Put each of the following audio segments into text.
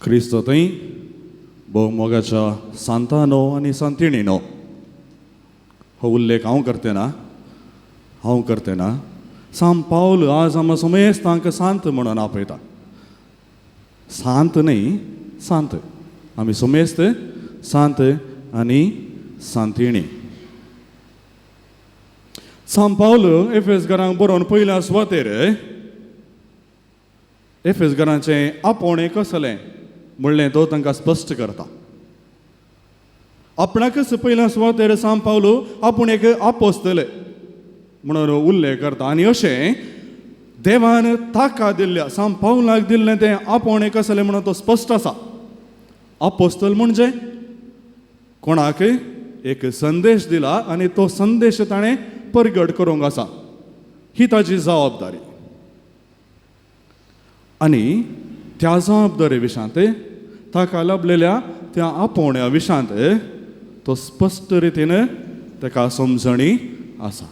क्रिस्त थंय भोव मोगाच्या सांतानो आनी सांतिणीनो हो उल्लेख हांव करते ना सांत पावल आज आमी समेस्तांक सांत म्हणून आपयता. सांत न्ही सांत, आमी समेस्त सांत आनी सांतिणी. सांत पावल एफेसकारांक बरोवन पयल्या सुवातेर एफेसकारांचें आपोवणें कसलें म्हणलें तो तांकां स्पश्ट करता. आपणाकच पयल्या सुवातेर सांत पावल आपूण एक आपोस्तल म्हणून उल्लेख करता आनी अशें देवान ताका दिल्ल्या सांत पावलाक दिल्लें तें आपोवणें कसलें म्हणून तो स्पश्ट आसा. आपोस्तल म्हणजे कोणाक एक संदेश दिला आनी तो संदेश ताणें परगट करूंक आसा, ही ताची जबाबदारी. आनी त्या जबाबदारी विशांत ताका लाभलेल्या त्या आपोवण्या विशांत तो स्पश्ट रितीन ताका समजणी आसा.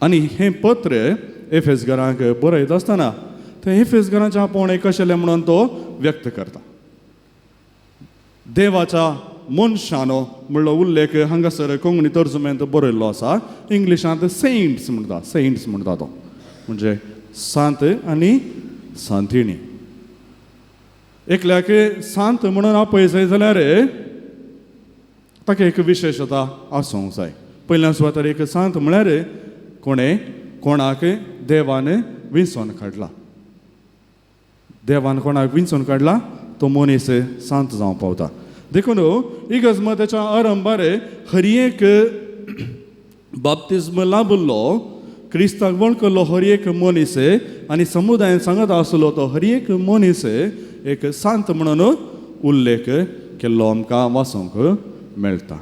आनी हें पत्र एफेसकारांक बरयता आसतना तें एफेसकारांचें आपोवणें कशेलें म्हणून तो व्यक्त करता. देवाच्या मनशानो म्हणलो उल्लेख हांगासर कोंकणी तर्जुम्यांत बरयल्लो आसा. इंग्लिशांत सेंट्स म्हणटा तो, म्हणजे सांत आनी सांतिणी. एकल्याक सांत म्हणून आपयचें जाल्यार ताका एक विशेशता आसूंक जाय. पयल्या सुवातेर एक सांत म्हळ्यार कोणाक देवान विंचून काडला. देवान कोणाक विंचून काडला तो मनीस सांत जावं पावता. देखून इगर्जेच्या आरंभार हर एक बाप्तिस्म लाभिल्लो क्रिस्ताक वळखलो हर एक मनीस आनी समुदायान सांगत आसलो तो हर एक मनीस एक सांत म्हणून उल्लेख केल्लो आमकां वाचूंक मेळटा.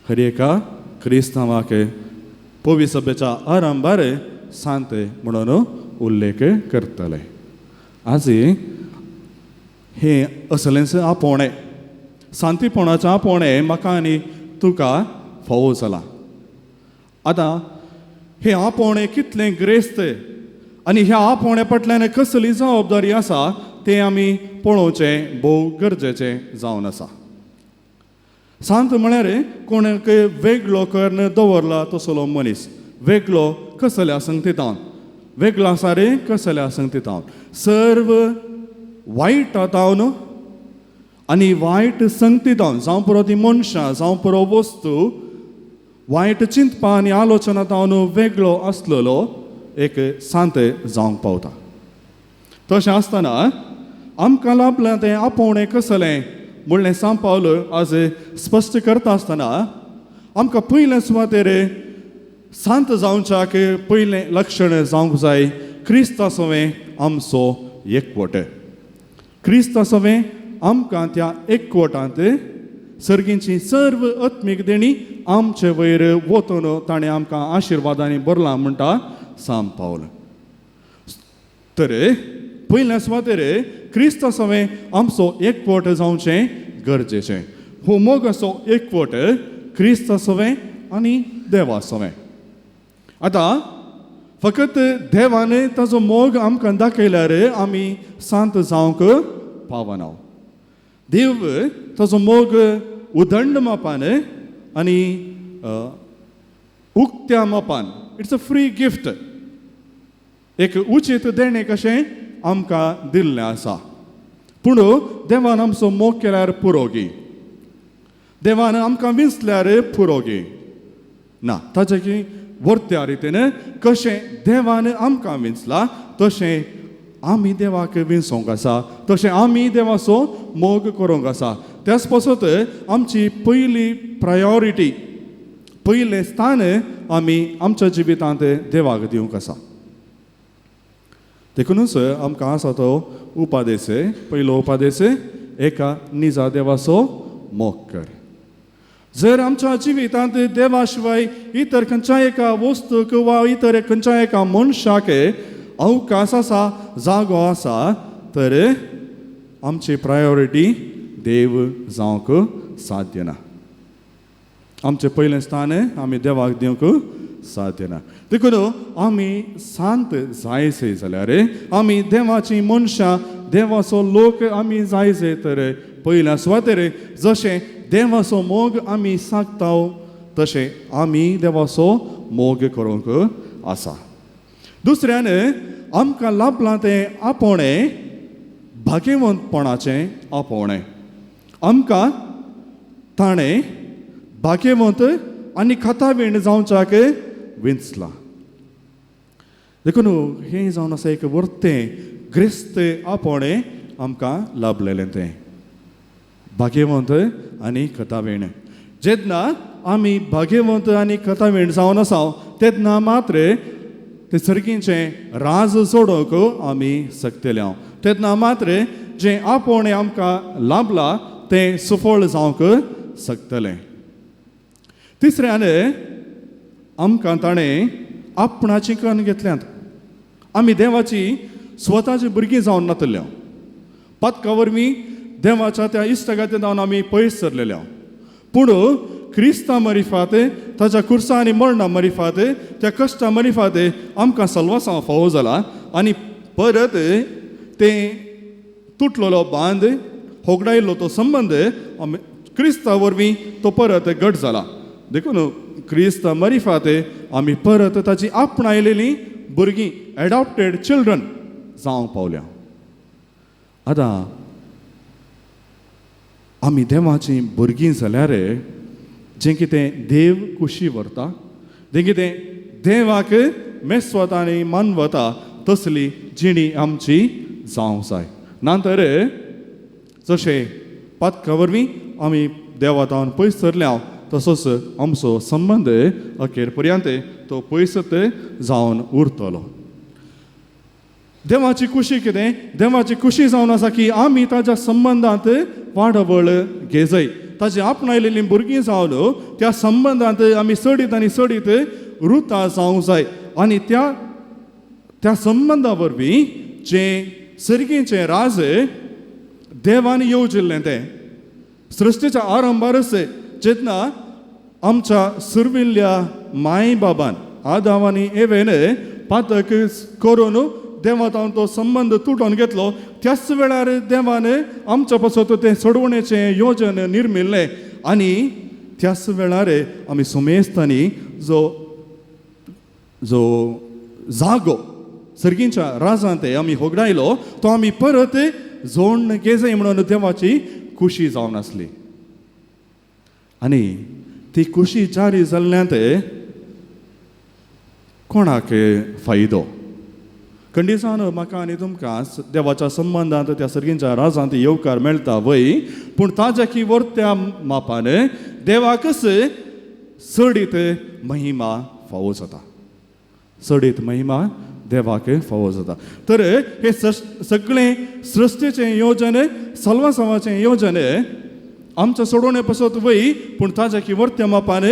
हर एका क्रिस्तांवाक पवित्र सभेच्या आरंभार सांत म्हणून उल्लेख करतले. आज हें असलेंच आपोवणें, सांतीपणाचें आपोवणें म्हाका आनी तुका फावो जाला. आतां हें आपोवणें कितलें ग्रेस्त आनी ह्या आपोवण्या फाटल्यान कसली जबाबदारी आसा तें आमी पळोवचें भोव गरजेचें जावन आसा. सांत म्हळ्यार कोणाक वेगळो कर्ण दवरला तसलो मनीस, वेगळो कसल्या संगतींत, वेगळो आसा रे कसल्या संगतींत, सर्व वायटांत आनी वायट संगतींत जावं पुरो ती मनशां जावं पुरो वस्तू वायट चिंतपा आनी आलोचनांत वेगळो आसलेलो एक सांत जावंक पावता. तशें आसतना आमकां लाभलां तें आपोवणें कसलें म्हणलें सांत पावल आज स्पश्ट करता आसतना आमकां पयल्या सुवातेर सांत जावच्याक पयलें लक्षण जावंक जाय क्रिस्ता सवें आमचो एकवट. क्रिस्ता सवें आमकां त्या एकवटांत सर्गींची सर्व आत्मीक देणी आमचे वयर वतून ताणें आमकां आशिर्वादांनी भरलां म्हणटा सांत पावल. तर पयल्या सुवातेर क्रिस्ता सवें आमचो एकवट जावचें गरजेचें. हो मोग असो एकवट क्रिस्ता सवें आनी देवा सवें. आतां फकत देवान ताचो मोग आमकां दाखयल्यार आमी सांत जावंक पावना. देव ताचो मोग उदंड मापान आनी उक्त्या मापान, इट्स अ फ्री गिफ्ट, एक उचित देणें कशें आमकां दिल्लें आसा. पूण देवान आमचो मोग केल्यार पुरोगी, देवान आमकां विंचल्यार पुरोगी ना. ताचे वर्त्या रितीन कशें देवान आमकां विंचला तशें आमी देवाक विंचोंक आसा, तशें आमी देवाचो मोग करूंक आसा. त्याच पासत आमची पयली प्रायोरिटी, पयलें स्थान आमी आमच्या जिवितांत देवाक दिवंक आसा. देखूनच आमकां आसा तो उपादेश, पयलो उपादेश, एका निजा देवाचो मोग कर. जर आमच्या जिवितांत देवा शिवाय इतर खंयच्याय एका वस्तूक वा इतर खंयच्याय एका मनशाक अवकाश आसा, जागो आसा, तर आमची प्रायोरिटी देव जावंक साध्य ना. आमचें पयलें स्थान आमी देवाक दिवंक साध्य ना. देखून आमी सांत जायचे जाल्यार आमी देवाची मनशां देवाचो लोक आमी जायचे तर पयल्या सुवातेर जशें देवाचो मोग आमी सांगता तशें आमी देवाचो मोग करूंक आसा. दुसऱ्यान आमकां लाभलां तें आपोवणें भाग्यवंतपणाचें आपोवणें. आमकां ताणें भाग्यवंत आनी खतावीण जावच्याक विंचलां. देखून हें जावन आसा एक वर्तें ग्रेस्त आपोवणें आमकां लाभलेलें तें भाग्यवंत आनी खतावीण. जेन्ना आमी भाग्यवंत आनी खतावीण जावन आसा तेन्ना मात्र ते सर्गीचें राज सोडोवंक आमी शकतले. तेन्ना मात्र जें आपोवणें आमकां लाभलां तें सफळ जावंक शकतलें. तिसऱ्यान आमकां ताणें आपणाची कन्न घेतल्यांत. आमी देवाची स्वताची भुरगीं जावन नातल्यो. पदका वरवीं देवाच्या त्या इश्टगाती जावन आमी पयस सरलेले. पूण क्रिस्ता मरिफात ताच्या कुर्सा आनी मरणा मरिफात त्या कश्टा मरिफात आमकां सल्वासा फावो जाला आनी परत तें तुटलेलो बांद होगडायल्लो तो संबंद क्रिस्ता वरवीं तो परत घट जाला. देखून क्रिस्ता मरिफात आमी परत ताची आपणायलेलीं भुरगीं एडॉप्टेड चिल्ड्रन जावंक पावल्या. आतां आमी देवाची भुरगीं जाल्यार जें कितें देव कुशी व्हरता जें कितें देवाक मेस्वता आनी मानवता तसली जिणी आमची जावंक जाय. नंतर जशें पदका वरवीं आमी देवातावन पयस सरल्या तसोच आमचो संबंद अखेर पर्यंत तो पयसत जावन उरतलो. देवाची खुशी कितें? देवाची खुशी जावन आसा की आमी ताच्या संबंदांत वाडवळ घेजय. ताची आपणायलेलीं भुरगीं जावन त्या संबंदांत आमी सडीत आनी सडीत रुता जावंक जाय. आनी त्या संबंदा वरवीं जें सर्गीचें राज देवान येवजिल्लें तें सृश्टीच्या आरंभारच जेन्ना आमच्या सुरविल्ल्या माय बाबान आदाम आनी एवेन पातक करून देवान तो संबंद तुटोवन घेतलो त्याच वेळार देवान आमच्या पासून तें सोडवणेचें योजन निर्मिल्लें. आनी त्याच वेळार आमी सुमेस्तांनी जो जागो सर्गीच्या राजांत आमी होगडायलो तो आमी परत जोडून घेजय म्हणून देवाची खुशी जावन आसली. आनी ती खुशी जारी जाल्ल्यांत कोणाक फायदो? खंडीसान म्हाका आनी तुमकां देवाच्या संबंदांत त्या सर्गीच्या राजांत येवकार मेळटा वय, पूण ताच्या की वर्त्या मापान देवाकच सडीत महिमा फावो जाता. सडीत महिमा देवाक फावो जाता. तर हे सगळें सृश्टीचें योजन सल्वासावाचें योजन आमच्या सोडवणे पासत वय, पूण ताच्या की वर्त्या मापान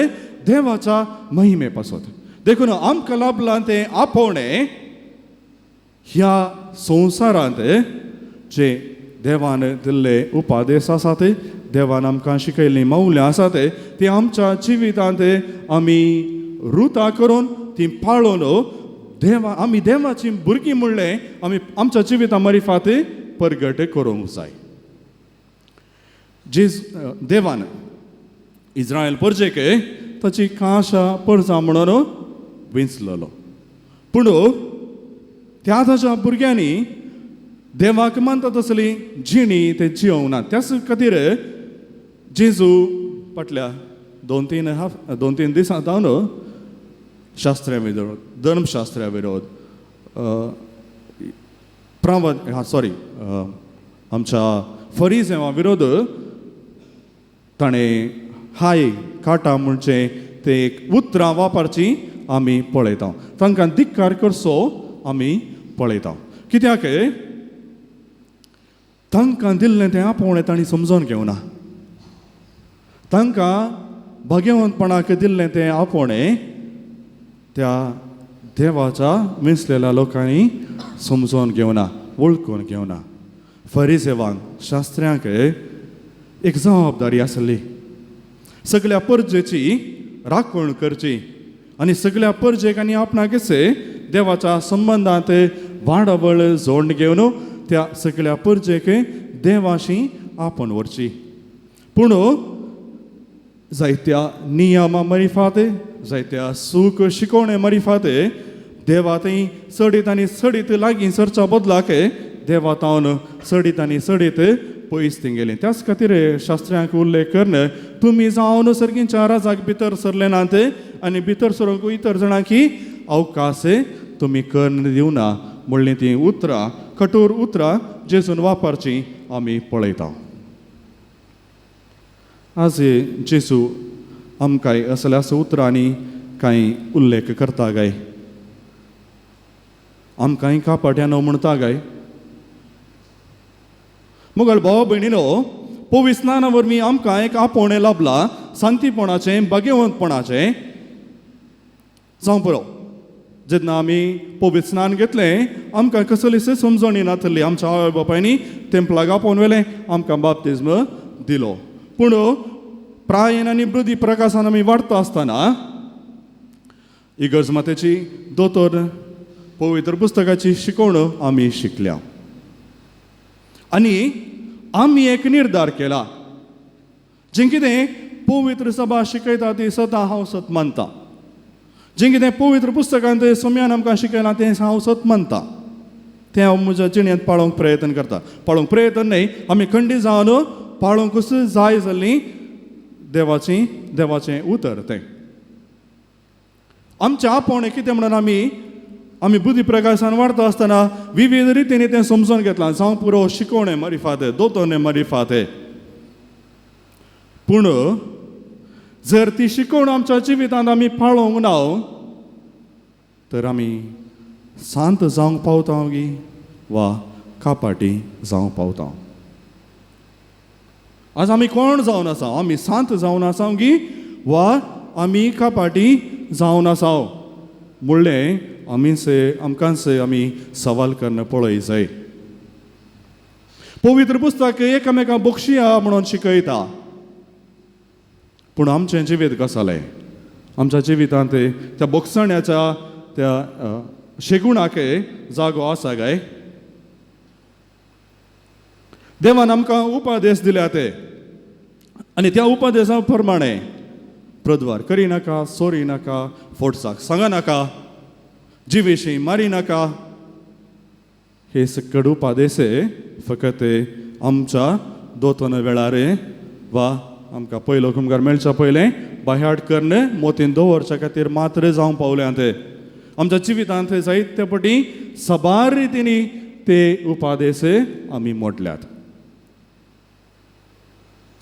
देवाच्या महिमे पासत. देखून आमकां लाभलां तें आपोवणें ह्या संवसारांत जे देवान दिल्ले उपादेश आसात, देवान आमकां शिकयल्लीं मौल्यां आसात ती आमच्या जिवितांत आमी रुता करून ती पाळून आमी देवाची भुरगीं म्हणलें आमी आमच्या जिविता मरिफात परगट करूंक जाय. देवान इस्रायल परजेक ताची काशा परजा म्हणून विंचलेलो, पूण त्या ताच्या भुरग्यांनी देवाक मानता तसली जिणी ते जिवंक ना. त्याच खातीर जेजू फाटल्या दोन तीन दिसां जावन शास्त्र्या विरोध धर्मशास्त्र्या विरोध आमच्या फरिसांवां विरोध ताणें हाय काटा म्हणचे ते एक उतरां वापरची आमी पळयता. तांकां धिक्कार करचो आमी पळयता. कित्याक तांकां दिल्लें तें आपोवणें तांणी समजून घेवना. तांकां भाग्यवंतपणाक दिल्लें तें आपोवणें त्या देवाच्या विंचलेल्या लोकांनी समजून घेवना, वळखून घेवना. फरिसेवांक शास्त्र्यांक एक जबाबदारी आसली, सगळ्या परजेची राखण करची आणि सगळ्या परजेक आनी आपणाकसे देवाच्या संबंधांत वाडवळ जोड घेवन त्या सगळ्या परजेक देवाशी आपण व्हरची. पूण जायत्या नियमा मरिफात जायत्या सूख शिकोवणे मरिफात देवा थंय सडीत आनी सडीत लागीं सरच्या बदलाक देवा तावन सडीत आनी सडीत पयस तेंगेलें. त्याच खातीर शास्त्रांक उल्लेख करन तुमी जावन सर्गींच्या राजाक भितर सरले नात आनी भितर सरूंक इतर जाणांकी अवकाश तुमी कर्ण दिवना म्हणली ती उतरां कठोर उतरां जेजून वापरची आमी पळयता. आज जेजू आमकां असल्या उतरांनी कांय उल्लेख करता गाय, आमकांय कापाट्यानो म्हणटा गाय. मुगल भाव भयणीनो, पवित्र स्नाना वरवीं आमकां एक आपोवणें लाभलां शांतीपणाचें भाग्यवंतपणाचें जावं पुरो. जेन्ना आमी पवित्र स्नान घेतलें आमकां कसलीच समजणी नासली. आमच्या आवय बापायनी तेंपलाक आपोवन व्हेलें, आमकां बाप्तिस्म दिलो. पूण प्रायेन आनी वृद्धी प्रकाशान आमी वाडटा आसतना इगर्ज मातेची दोतोर पवित्र पुस्तकाची शिकवण आमी शिकल्या. आनी आमी एक निर्धार केला, जें कितें पवित्र सभा शिकयता ती सदां हांव सत मानता. जें कितें पवित्र पुस्तकांत सोम्यान आमकां शिकयलां तें हांव सत मानता. तें हांव म्हज्या जिणेंत पाळोवंक प्रयत्न करता. पाळोवंक प्रयत्न न्हय, आमी खंडीत जावन पाळोवंकूच जाय जाल्ली देवाचें उतर तें. आमचें आपोवणें कितें म्हणून आमी बुद्धी प्रकाशान वाडता आसतना विविध रितींनी तें समजून घेतलां. जावं पुरो शिकोवणें मरिफात दोतोरणे मरिफात. पूण जर ती शिकवण आमच्या जिवितांत आमी पाळोवंक ना तर आमी शांत जावंक पावता गी वा कापाटी जावंक पावता. आज आमी कोण जावन आसा? आमी शांत जावन आसा गी वा आमी कापाटी जावन आसा म्हणलें आमकांच आमी सवाल करून पळय जाय. पवित्र पुस्तक एकामेकां बक्षिया म्हणून शिकयता, पूण आमचें जिवीत कसालें? आमच्या जिवितांत त्या बोगसण्याच्या त्या शेगुणाक जागो आसा काय? देवान आमकां उपादेश दिल्यात आनी त्या उपादेशा प्रमाणे प्रद्वार करिनाका, सोरी नाका, फोडसाक सांगा नाका, जिवेशी मारी नाका. हे सकड उपादेश फकत आमच्या दोतोन वेळार वा आमकां पयलो कुमगार मेळच्या पयलें बाह्याड कर्ण मोतीन दवरच्या खातीर मात्र जावंक पावल्यांत. आमच्या जिवितांत जायते पटी सबार रितींनी ते उपादेश आमी मोडल्यात.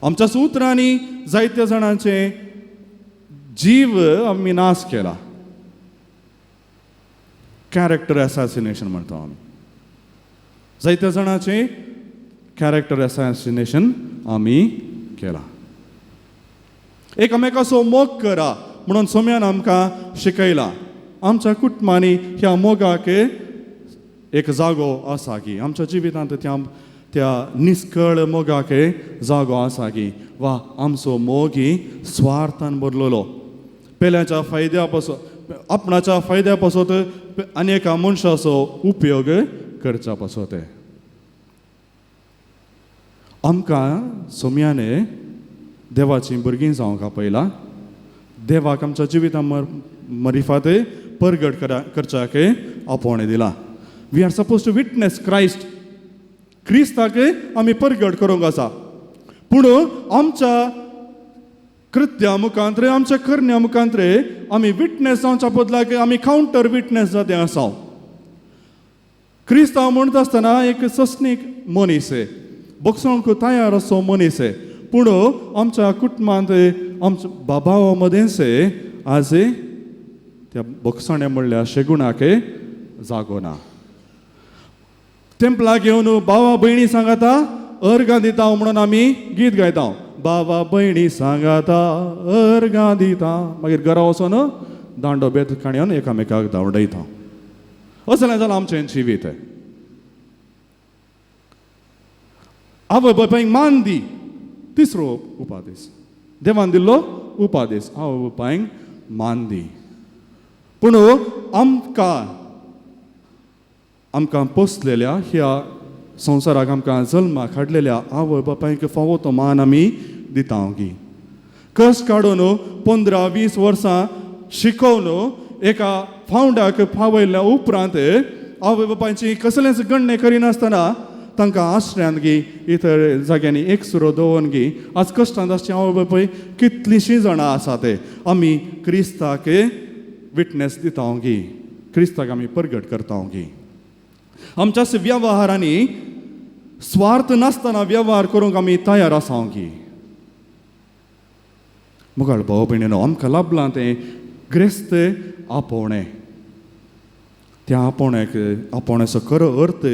आमच्या सुत्रांनी जायत्या जाणांचे जीव आमी नाश केला. कॅरेक्टर असॅसिनेशन म्हणटा आमी. जायत्या जाणांचे कॅरेक्टर असॅसिनेशन आमी केला. एकामेकाचो मोग करा म्हणून सोम्यान आमकां शिकयला. आमच्या कुटुंबांनी ह्या मोगाक एक जागो आसा की आमच्या जिवितांत त्या निस्कळ मोगाक जागो आसा की वा आमचो मोग ही स्वार्थान भरलेलो पेल्याच्या फायद्या पासून आपणाच्या फायद्या पासून अनेका मनशाचो उपयोग करच्या पासून आमकां सोम्याने देवाची भुरगीं जावंक आपयला. देवाक आमच्या जिवितां मरिफात परगट करच्याक आपोवणें दिला. We are suppose to witness Christ. क्रिस्ताक आमी परगट करूंक आसा. पूण आमच्या कृत्या मुखांत्र आमच्या करण्या मुखांत्र आमी विटनेस जावच्या बदलाक आमी कावंटर विटनेस जाते आसा. क्रिस्तांव म्हणटा आसतना एक सस्नीक मनीस बोगसोंक तयार असो मनीस. पूण आमच्या कुटुंबांत आमच्या बाबावा मदेंच आज त्या बोगसण्या म्हणल्या शेगुणाक जागो ना. तेंपला घेवन बाबा भयणी सांगाता अर्गां दिता म्हणून आमी गीत गायता. बाबा भयणी सांगाता अर्गां दिता, मागीर घरा वचोन दांडो बेत काणयोन एकामेकाक धांवडयता. असलें जालां आमचें जिवीत. आवय बापायक मान दी, तिसरो उपादेश देवान दिल्लो उपादेश. आवय बापायक मान दी. पूण आमकां पोसलेल्या ह्या संवसाराक आमकां जल्माक हाडलेल्या आवय बापायक फावो तो मान आमी दिता गी. कश्ट काडून 15-20 वर्सां शिकोवन एका फावंडाक पावयल्या उपरांत आवय बापायची कसलेंच गणने करिनासतना तांकां आश्रयान गी इतर जाग्यांनी एक सुरो दवरून गी आज कश्टांत आसची आवय बापाय कितलींशीं जाणां आसा ते आमी क्रिस्ताक विटनेस दिता गी, क्रिस्ताक आमी परगट करता गी. आमच्या वेव्हारांनी स्वार्थ नासतना वेव्हार करूंक आमी तयार आसा गी. मुगाळ भाव भयणीनो, आमकां लाभलां तें ग्रेस्त आपोवणें. त्या आपोवण्याचो खरो अर्थ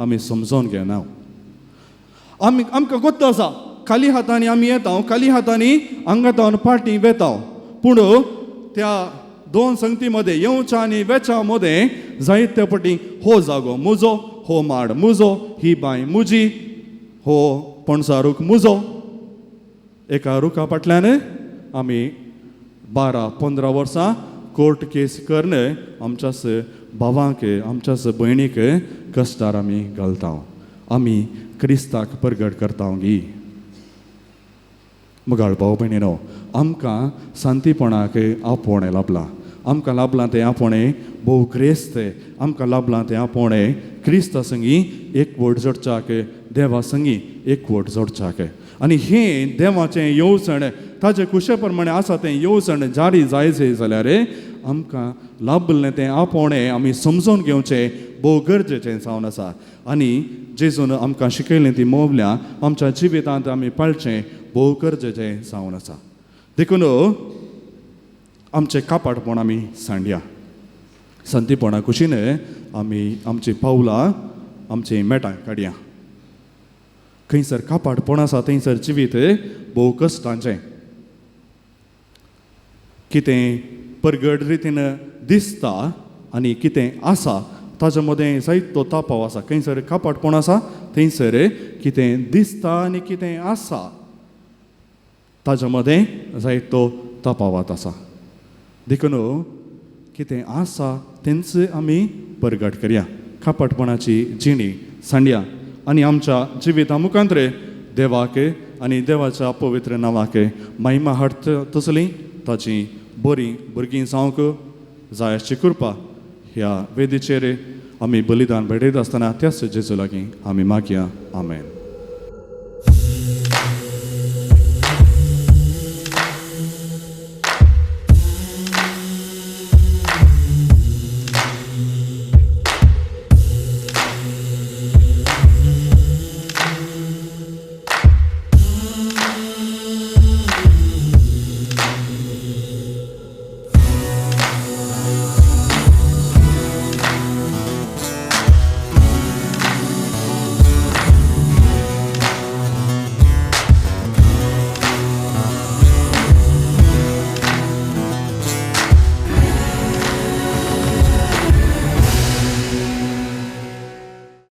आमी समजून घेना. आमकां गोत्त आसा खाली हातांनी आमी येता, खाली हातांनी आंगातावन फाटीं वेता. पूण त्या दोन संगती मदें येवच्या आनी वेच्या मदें जायते फावटी हो जागो मुजो, हो माड मुजो, ही बांय मुजी, हो पणसा रूख मुजो. एका रुखा फाटल्यान आमी 12-15 वर्सां कोर्ट केस करून आमच्याच भावांक आमच्याच भयणीक कश्टार आमी घालता. आमी क्रिस्ताक परगट करता गी. मुगाळ भाव भयणीनो, आमकां शांतीपणाक आपोवणें लाभलां. आमकां लाभलां तें आपोवणें भोव क्रेस्त. आमकां लाभलां तें आपोवणें क्रिस्ता संगी एकवट जोडच्याक, देवा संगी एकवट जोडच्याक. आनी हें देवाचें येवजण ताचे कुशे प्रमाणे आसा तें येवजण जारी जायचें जाल्यार आमकां लाभलें तें आपोवणें आमी समजून घेवचें भोव गरजेचें जावन आसा. आनी जेजून आमकां शिकयलें ती मोवल्यां आमच्या जिवितांत आमी पाळचें भोव गरजेचें जावन आसा. देखून आमचें कापाटपण आमी सांडया. संतीपणा कुशीन आमी आमची पावलां आमची मेटां काडया. खंयसर कापाटपण आसा थंयसर जिवीत भोव कश्टांचें. कितें परगट रितीन दिसता आनी कितें आसा ताजे मदें जायतो तापाव आसा. खंयसर कापाटपण आसा थंयसर कितें दिसता आनी कितें आसा ताजे मदें जायतो तापावत आसा. देखून कितें आसा तेंच आमी परगट करया. कापाटपणाची जिणी सांडया आनी आमच्या जिविता मुखांत्र देवाक आनी देवाच्या पवित्र नांवाक महिमा हाडट तसली ताची बरी भुरगीं जावंक जाय अशी कृपा ह्या वेदीचेर आमी बलिदान भेटयत आसतना त्याच जेजू लागीं आमी मागया. आमेन.